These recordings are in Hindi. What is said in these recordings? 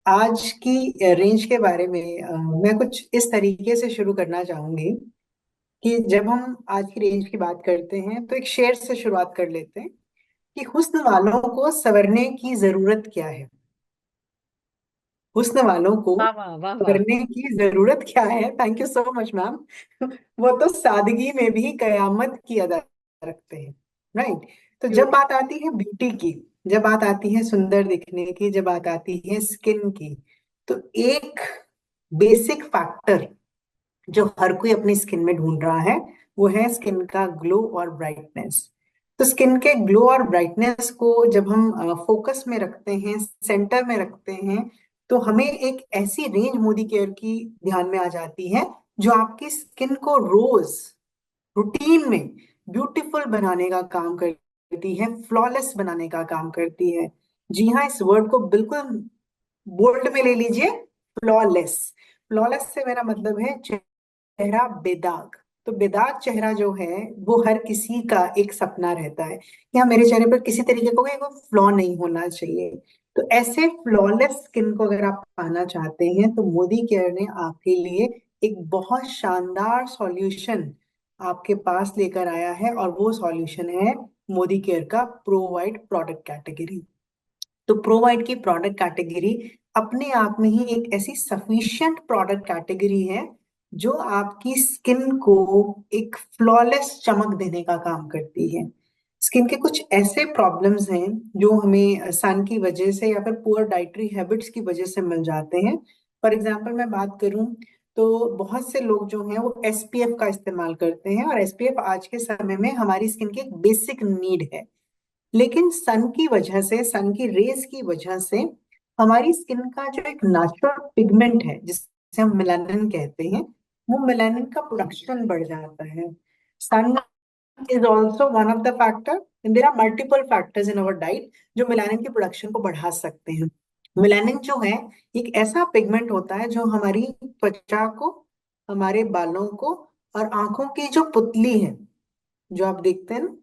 आज की रेंज के बारे में मैं कुछ इस तरीके से शुरू करना चाहूंगी कि जब हम आज की रेंज की बात करते हैं तो एक शेर से शुरुआत कर लेते हैं कि हुस्न वालों को संवरने की जरूरत क्या है। हुस्न वालों को वाह वाह वाह वाह। संवरने की जरूरत क्या है। Thank you so much ma'am. वो तो सादगी में भी कयामत की अदा रखते हैं। राइट। तो जब ब्यूटी। बात आती है ब्यूटी की, जब बात आती है सुंदर दिखने की, जब बात आती है स्किन की, तो एक बेसिक फैक्टर जो हर कोई अपनी स्किन में ढूंढ रहा है वो है स्किन का ग्लो और ब्राइटनेस। तो स्किन के ग्लो और ब्राइटनेस को जब हम फोकस में रखते हैं, सेंटर में रखते हैं, तो हमें एक ऐसी रेंज मोदी केयर की ध्यान में आ जाती है जो आपकी स्किन को रोज रूटीन में ब्यूटीफुल बनाने का काम करती है, फ्लॉलेस बनाने का काम करती है। जी हाँ, इस वर्ड को बिल्कुल बोल्ड में ले लीजिए, फ्लॉलेस। फ्लॉलेस से मेरा मतलब है चेहरा बेदाग। तो बेदाग चेहरा जो है वो हर किसी का एक सपना रहता है कि हाँ, मेरे चेहरे पर किसी तरीके का कोई फ्लॉ नहीं होना चाहिए। तो ऐसे फ्लॉलेस स्किन को अगर आप पाना चाहते हैं तो मोदी केयर ने आपके लिए एक बहुत शानदार सॉल्यूशन आपके पास लेकर आया है, और वो सॉल्यूशन है मोदी केयर का प्रो वाइट प्रोडक्ट कैटेगरी। तो प्रोवाइड की प्रोडक्ट कैटेगरी अपने आप में ही एक ऐसी सफिशिएंट प्रोडक्ट कैटेगरी है जो आपकी स्किन को एक फ्लॉलेस चमक देने का काम करती है। स्किन के कुछ ऐसे प्रॉब्लम्स हैं जो हमें सन की वजह से या फिर पुअर डाइटरी हैबिट्स की वजह से मिल जाते हैं। फॉर एग्जाम्पल मैं बात करूं तो बहुत से लोग जो हैं वो एसपीएफ का इस्तेमाल करते हैं, और एसपीएफ आज के समय में हमारी स्किन की एक बेसिक नीड है। लेकिन सन की वजह से, सन की रेज की वजह से हमारी स्किन का जो एक नेचुरल पिगमेंट है जिसे हम मेलानिन कहते हैं, वो मेलानिन का प्रोडक्शन बढ़ जाता है। Sun is also one of the factor, there are multiple factors in our diet जो मेलानिन की प्रोडक्शन को बढ़ा सकते हैं। मेलानिन जो है एक ऐसा पिगमेंट होता है जो हमारी त्वचा को, हमारे बालों को और आंखों की जो पुतली है जो आप देखते हैं ना,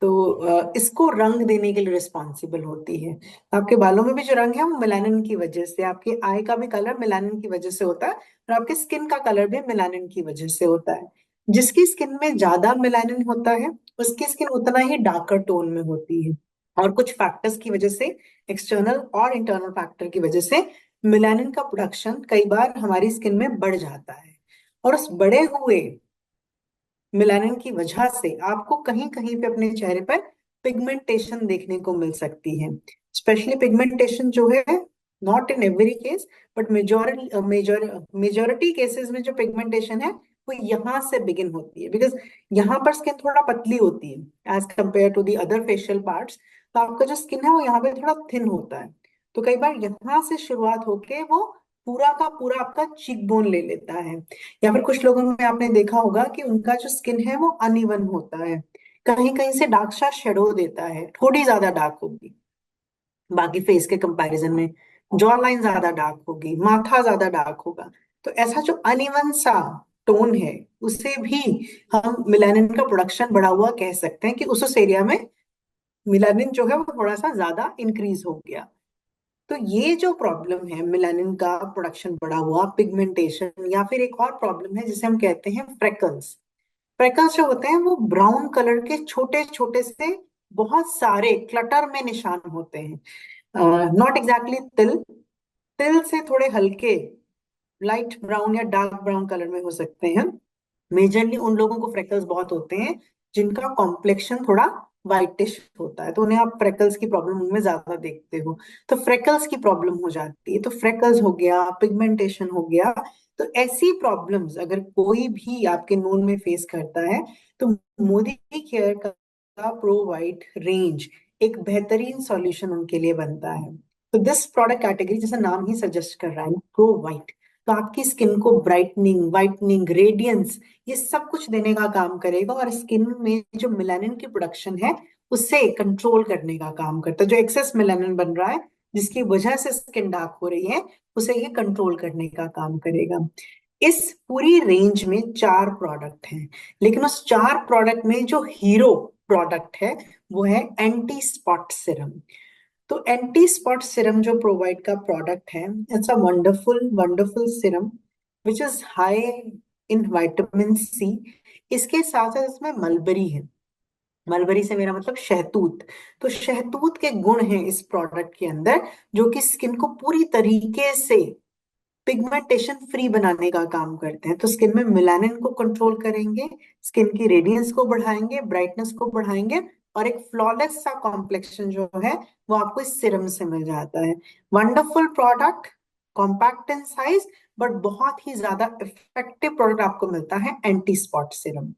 तो इसको रंग देने के लिए रिस्पॉन्सिबल होती है। आपके बालों में भी जो रंग है वो मेलानिन की वजह से, आपके आई का भी कलर मेलानिन की वजह से होता है, और आपके स्किन का कलर भी मेलानिन की वजह से होता है। जिसकी स्किन में ज्यादा मेलानिन होता है उसकी स्किन उतना ही डार्कर टोन में होती है। और कुछ फैक्टर्स की वजह से, एक्सटर्नल और इंटरनल फैक्टर की वजह से मेलानिन का प्रोडक्शन कई बार हमारी स्किन में बढ़ जाता है। और उस बढ़े हुए मिलानिन की वजह से आपको कहीं कहीं पे अपने चेहरे पर पिगमेंटेशन देखने को मिल सकती है। स्पेशली पिगमेंटेशन जो है, not in every case but majority cases में जो पिगमेंटेशन है वो यहाँ से बिगिन होती है, बिकॉज यहाँ पर स्किन थोड़ा पतली होती है as compare to the other facial parts. तो आपका जो स्किन है वो यहाँ पे थोड़ा थिन होता है। तो कई बार यहाँ से शुरुआत होके वो पूरा का पूरा आपका चीक बोन ले लेता है। या फिर कुछ लोगों में आपने देखा होगा कि उनका जो स्किन है वो अनइवन होता है, कहीं कहीं से डार्क सा शेडो देता है, थोड़ी ज्यादा डार्क होगी बाकी फेस के कंपैरिजन में। जॉ लाइन ज्यादा डार्क होगी, माथा ज्यादा डार्क होगा। तो ऐसा जो अनइवन सा टोन है उसे भी हम मिलानिन का प्रोडक्शन बढ़ा हुआ कह सकते हैं कि उस एरिया में मिलानिन जो है वो थोड़ा सा ज्यादा इंक्रीज हो गया। तो ये जो प्रॉब्लम है मिलानिन का प्रोडक्शन बढ़ा हुआ, पिगमेंटेशन, या फिर एक और प्रॉब्लम है जिसे हम कहते हैं फ्रेकल्स। फ्रेकल्स जो होते हैं वो ब्राउन कलर के छोटे छोटे से बहुत सारे क्लटर में निशान होते हैं। नॉट एग्जैक्टली तिल, तिल से थोड़े हल्के लाइट ब्राउन या डार्क ब्राउन कलर में हो सकते हैं। मेजरली उन लोगों को फ्रेकल्स बहुत होते हैं जिनका कॉम्प्लेक्शन थोड़ा वाइटिश होता है, तो उन्हें आप फ्रेकल्स की प्रॉब्लम उनमें ज्यादा देखते हो। तो फ्रेकल्स की प्रॉब्लम हो जाती है, तो फ्रेकल्स हो गया, पिगमेंटेशन हो गया। तो ऐसी प्रॉब्लम्स अगर कोई भी आपके नोन में फेस करता है तो मोदी केयर का प्रो वाइट रेंज एक बेहतरीन सॉल्यूशन उनके लिए बनता है। तो दिस प्रोडक्ट कैटेगरी, जैसा नाम ही सजेस्ट कर रहा है, प्रो वाइट, तो आपकी स्किन को ब्राइटनिंग, वाइटनिंग, रेडियंस, ये सब कुछ देने का काम करेगा, और स्किन में जो मेलानिन की प्रोडक्शन है उसे कंट्रोल करने का काम करता है। जो एक्सेस मेलानिन बन रहा है जिसकी वजह से स्किन डार्क हो रही है, उसे ये कंट्रोल करने का काम करेगा। इस पूरी रेंज में 4 प्रोडक्ट हैं, लेकिन उस 4 प्रोडक्ट में जो हीरो प्रोडक्ट है वो है एंटी स्पॉट सिरम। तो एंटी स्पॉट सिरम जो प्रोवाइड का प्रोडक्ट है, it's a wonderful wonderful serum which is high in vitamin C. इसके साथ साथ इसमें मलबरी है। मलबरी से मेरा मतलब शहतूत। तो शहतूत के गुण हैं इस प्रोडक्ट के अंदर, जो कि स्किन को पूरी तरीके से पिगमेंटेशन फ्री बनाने का काम करते हैं। तो स्किन में मेलानिन को कंट्रोल करेंगे, स्किन की रेडियंस को बढ़ाएंगे, ब्राइटनेस को बढ़ाएंगे, और एक फ्लॉलेस सा कॉम्प्लेक्शन जो है वो आपको इस सिरम से मिल जाता है। Wonderful product, compact in size, but बहुत ही ज्यादा इफेक्टिव प्रोडक्ट आपको मिलता है एंटी स्पॉट सिरम।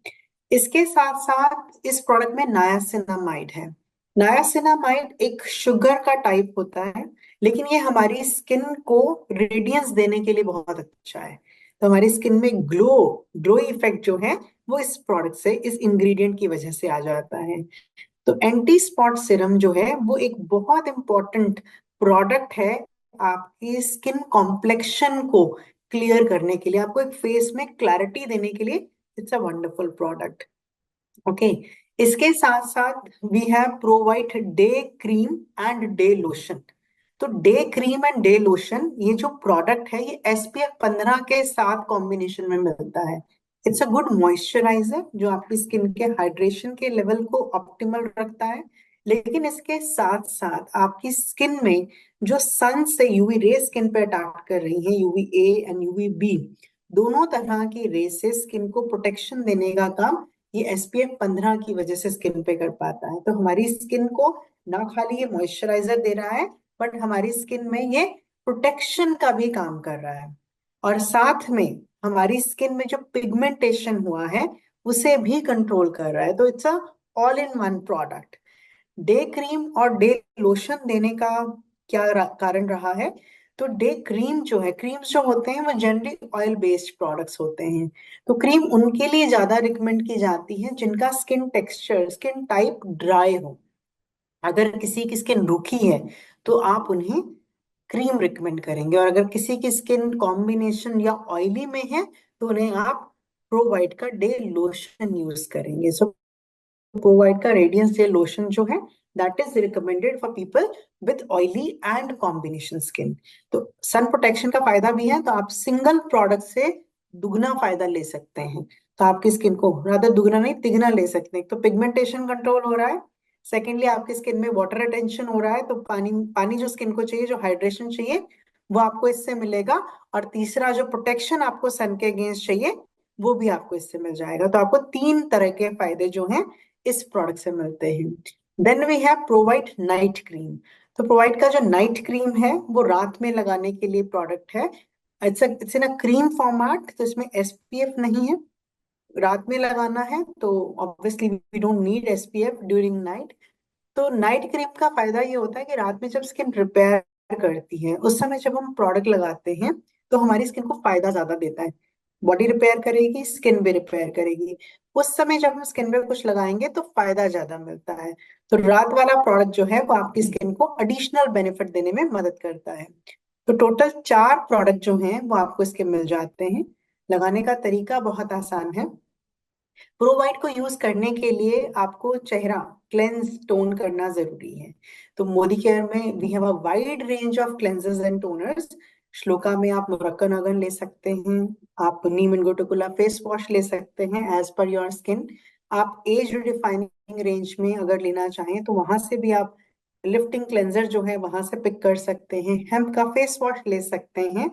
इसके साथ साथ इस प्रोडक्ट में नायासिनामाइड है। नायासिनामाइड एक शुगर का टाइप होता है, लेकिन ये हमारी स्किन को रेडियंस देने के लिए बहुत अच्छा है। तो हमारी स्किन में ग्लो इफेक्ट जो है वो इस प्रोडक्ट से, इस इंग्रेडिएंट की वजह से आ जाता है। तो एंटी स्पॉट सिरम जो है वो एक बहुत इंपॉर्टेंट प्रोडक्ट है आपकी स्किन कॉम्प्लेक्शन को क्लियर करने के लिए, आपको एक फेस में क्लैरिटी देने के लिए। It's a wonderful product. Okay. इसके साथ साथ we have provide day cream and day lotion. तो day cream and day lotion, ये जो प्रोडक्ट है ये SPF 15 के साथ कॉम्बिनेशन में मिलता है। इट्स अ गुड मॉइस्चराइजर जो आपकी स्किन के हाइड्रेशन के लेवल को ऑप्टिमल रखता है। लेकिन इसके साथ साथ आपकी स्किन में जो सन से यूवी रे स्किन पे अटैक कर रही है, UVA एंड UVB, दोनों तरह की रे से स्किन को प्रोटेक्शन देने का काम ये SPF 15 की वजह से स्किन पे कर पाता है। तो हमारी स्किन को ना खाली ये मॉइस्चराइजर दे रहा है, बट हमारी स्किन में ये प्रोटेक्शन का भी काम कर रहा है। और साथ में हमारी स्किन में जो पिगमेंटेशन हुआ है उसे भी कंट्रोल कर रहा है। तो it's a all in one product. Day cream और डे लोशन देने का क्या कारण रहा है? तो डे क्रीम जो है, क्रीम्स जो होते हैं वो जनरली ऑयल बेस्ड प्रोडक्ट्स होते हैं। तो क्रीम उनके लिए ज्यादा रिकमेंड की जाती है जिनका skin texture, skin type dry हो। अगर किसी की स्किन रूखी है तो आप उन्हें क्रीम रिकमेंड करेंगे, और अगर किसी की स्किन कॉम्बिनेशन या ऑयली में है तो उन्हें आप प्रोवाइड का डे लोशन यूज करेंगे। सो प्रोवाइड का रेडियंस डे लोशन जो है, that is recommended for people with oily and combination skin. तो सन प्रोटेक्शन का फायदा भी है, तो आप सिंगल प्रोडक्ट से दुगना फायदा ले सकते हैं। तो आपकी स्किन को ज्यादा दुगना नहीं तिगना ले सकते हैं। तो पिगमेंटेशन कंट्रोल हो रहा है, सेकेंडली आपकी स्किन में वाटर रिटेंशन हो रहा है, तो पानी पानी जो स्किन को चाहिए, जो हाइड्रेशन चाहिए, वो आपको इससे मिलेगा। और तीसरा जो प्रोटेक्शन आपको सन के अगेंस्ट चाहिए वो भी आपको इससे मिल जाएगा। तो आपको तीन तरह के फायदे जो हैं इस प्रोडक्ट से मिलते हैं। Then we have Pro White night cream. तो प्रोवाइड का जो नाइट क्रीम है वो रात में लगाने के लिए प्रोडक्ट है। It's in a cream format, तो इसमें SPF नहीं है। रात में लगाना है तो obviously we don't need SPF during night. तो नाइट क्रीम का फायदा ये होता है कि रात में जब स्किन रिपेयर करती है उस समय जब हम प्रोडक्ट लगाते हैं तो हमारी स्किन को फायदा ज्यादा देता है। बॉडी रिपेयर करेगी, स्किन भी रिपेयर करेगी। उस समय जब हम स्किन पे कुछ लगाएंगे तो फायदा ज्यादा मिलता है। तो रात वाला प्रोडक्ट जो है वो आपकी स्किन को एडिशनल बेनिफिट देने में मदद करता है। तो टोटल 4 प्रोडक्ट जो हैं वो आपको इसके मिल जाते हैं। लगाने का तरीका बहुत आसान है। प्रोवाइड को यूज करने के लिए आपको चेहरा क्लेंस टोन करना जरूरी है। तो मोदी केयर में we have a wide range of cleansers and toners. Shloka में आप मुरक्कनगन ले सकते हैं, आप नीम इनगोटिकुला फेस वॉश ले सकते हैं एज पर योर स्किन। आप एज रिडिफाइनिंग रेंज में अगर लेना चाहें तो वहां से भी आप लिफ्टिंग क्लेंजर जो है वहां से पिक कर सकते हैं। हेम्प का फेस वॉश ले सकते हैं,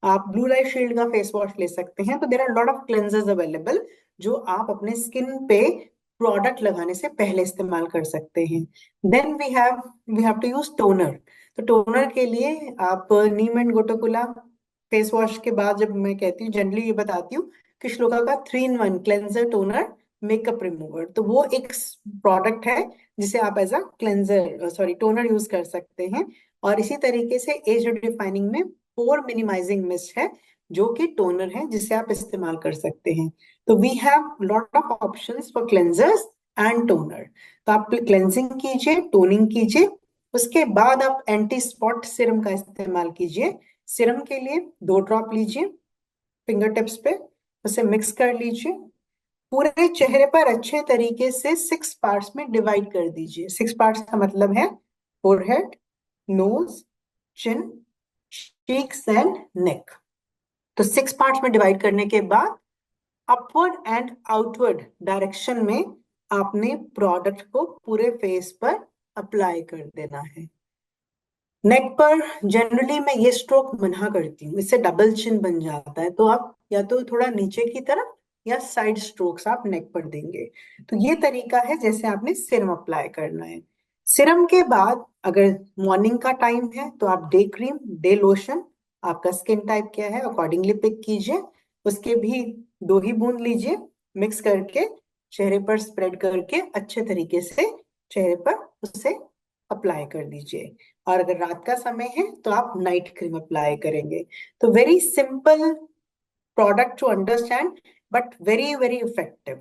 आप ब्लू लाइट शील्ड का फेस वॉश ले सकते हैं। तो there are lot of cleansers available जो आप अपने स्किन पे प्रोडक्ट लगाने से पहले इस्तेमाल कर सकते हैं। Then we have to use toner. तो टोनर के लिए आप neem and gotukola face wash के बाद, जब मैं कहती हूँ जनरली ये बताती हूँ कि श्लोका का 3 in 1 cleanser toner makeup remover, तो वो एक प्रोडक्ट है जिसे आप as a cleanser sorry toner use कर सकते हैं। और इसी तरीके से एज डिफाइनिंग में पोर मिनिमाइजिंग मिस्ट है जो कि टोनर है जिसे आप इस्तेमाल कर सकते हैं। तो we have lot of options for cleansers and toner. तो आप क्लेंजिंग कीजिए, टोनिंग कीजिए, उसके बाद आप एंटी स्पॉट सिरम का इस्तेमाल कीजिए। सिरम के लिए 2 ड्रॉप लीजिए फिंगर टिप्स पे, उसे मिक्स कर लीजिए, पूरे चेहरे पर अच्छे तरीके से 6 पार्ट्स में डिवाइड कर दीजिए। 6 पार्ट्स का मतलब है forehead, nose, chin, cheeks and neck. तो 6 पार्ट्स में डिवाइड करने के बाद अपवर्ड एंड आउटवर्ड डायरेक्शन में आपने प्रोडक्ट को पूरे फेस पर अप्लाई कर देना है। नेक पर जनरली मैं ये स्ट्रोक मना करती हूँ, इससे डबल चिन बन जाता है। तो आप या तो थोड़ा नीचे की तरफ या साइड स्ट्रोक्स आप नेक पर देंगे। तो ये तरीका है जैसे आपने सिरम अप्लाई करना है। सिरम के बाद अगर मॉर्निंग का टाइम है तो आप डे क्रीम, डे लोशन, आपका स्किन टाइप क्या है अकॉर्डिंगली पिक कीजिए। उसके भी 2 ही बूंद लीजिए, मिक्स करके चेहरे पर स्प्रेड करके अच्छे तरीके से चेहरे पर उसे अप्लाई कर दीजिए। और अगर रात का समय है तो आप नाइट क्रीम अप्लाई करेंगे। तो very simple product to understand, but very very effective.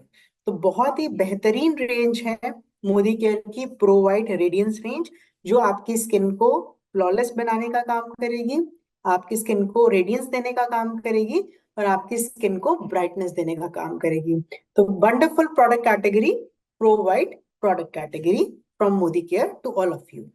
तो बहुत ही बेहतरीन रेंज है मोदी केयर की प्रो वाइट रेडियंस रेंज, जो आपकी स्किन को फ्लॉलेस बनाने का काम करेगी, आपकी स्किन को रेडियंस देने का काम करेगी और आपकी स्किन को ब्राइटनेस देने का काम करेगी। तो wonderful product category, Pro White product category from Modicare to all of you.